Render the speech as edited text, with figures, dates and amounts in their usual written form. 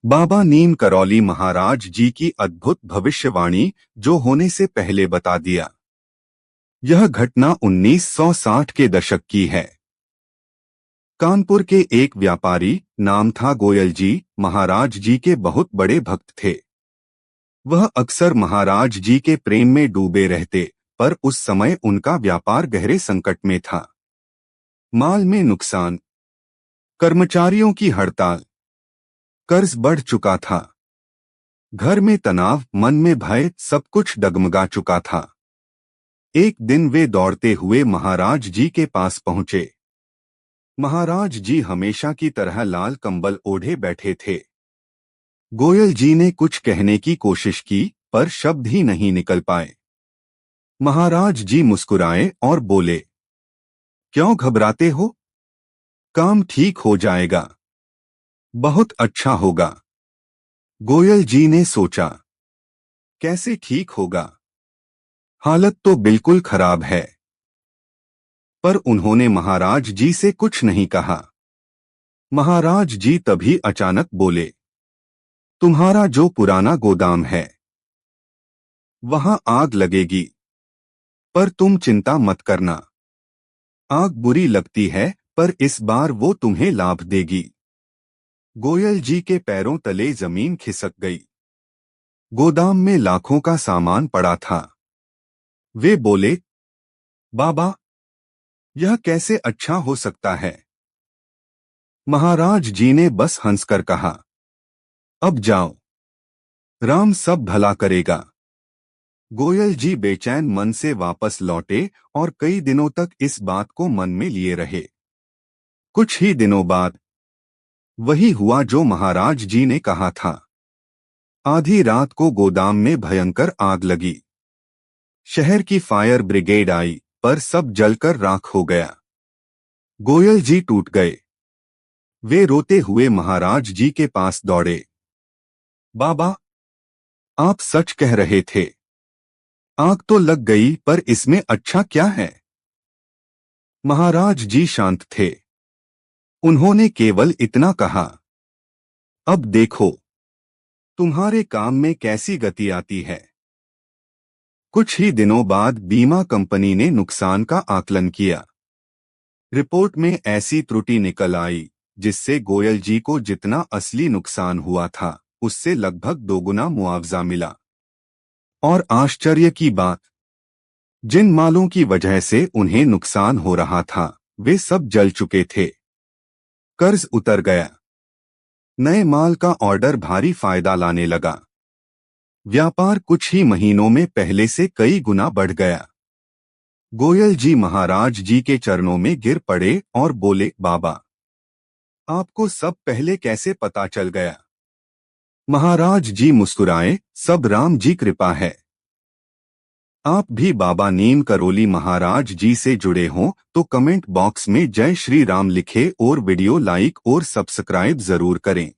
बाबा नीम करौली महाराज जी की अद्भुत भविष्यवाणी जो होने से पहले बता दिया। यह घटना 1960 के दशक की है। कानपुर के एक व्यापारी, नाम था गोयल जी, महाराज जी के बहुत बड़े भक्त थे। वह अक्सर महाराज जी के प्रेम में डूबे रहते, पर उस समय उनका व्यापार गहरे संकट में था। माल में नुकसान, कर्मचारियों की हड़ताल, कर्ज बढ़ चुका था, घर में तनाव, मन में भय, सब कुछ डगमगा चुका था। एक दिन वे दौड़ते हुए महाराज जी के पास पहुंचे। महाराज जी हमेशा की तरह लाल कंबल ओढ़े बैठे थे। गोयल जी ने कुछ कहने की कोशिश की, पर शब्द ही नहीं निकल पाए। महाराज जी मुस्कुराए और बोले, क्यों घबराते हो? काम ठीक हो जाएगा, बहुत अच्छा होगा। गोयल जी ने सोचा, कैसे ठीक होगा? हालत तो बिल्कुल खराब है। पर उन्होंने महाराज जी से कुछ नहीं कहा। महाराज जी तभी अचानक बोले, तुम्हारा जो पुराना गोदाम है, वहां आग लगेगी, पर तुम चिंता मत करना। आग बुरी लगती है, पर इस बार वो तुम्हें लाभ देगी। गोयल जी के पैरों तले जमीन खिसक गई। गोदाम में लाखों का सामान पड़ा था। वे बोले, बाबा, यह कैसे अच्छा हो सकता है? महाराज जी ने बस हंसकर कहा, अब जाओ, राम सब भला करेगा। गोयल जी बेचैन मन से वापस लौटे और कई दिनों तक इस बात को मन में लिए रहे। कुछ ही दिनों बाद वही हुआ जो महाराज जी ने कहा था। आधी रात को गोदाम में भयंकर आग लगी। शहर की फायर ब्रिगेड आई, पर सब जलकर राख हो गया। गोयल जी टूट गए। वे रोते हुए महाराज जी के पास दौड़े। बाबा, आप सच कह रहे थे। आग तो लग गई, पर इसमें अच्छा क्या है? महाराज जी शांत थे। उन्होंने केवल इतना कहा, अब देखो, तुम्हारे काम में कैसी गति आती है। कुछ ही दिनों बाद बीमा कंपनी ने नुकसान का आकलन किया। रिपोर्ट में ऐसी त्रुटि निकल आई, जिससे गोयल जी को जितना असली नुकसान हुआ था, उससे लगभग दोगुना मुआवजा मिला। और आश्चर्य की बात, जिन मालों की वजह से उन्हें नुकसान हो रहा था, वे सब जल चुके थे। कर्ज उतर गया। नए माल का ऑर्डर भारी फायदा लाने लगा। व्यापार कुछ ही महीनों में पहले से कई गुना बढ़ गया। गोयल जी महाराज जी के चरणों में गिर पड़े और बोले, बाबा, आपको सब पहले कैसे पता चल गया? महाराज जी मुस्कुराए, सब राम जी कृपा है। आप भी बाबा नीम करौली महाराज जी से जुड़े हों तो कमेंट बॉक्स में जय श्री राम लिखें और वीडियो लाइक और सब्सक्राइब जरूर करें।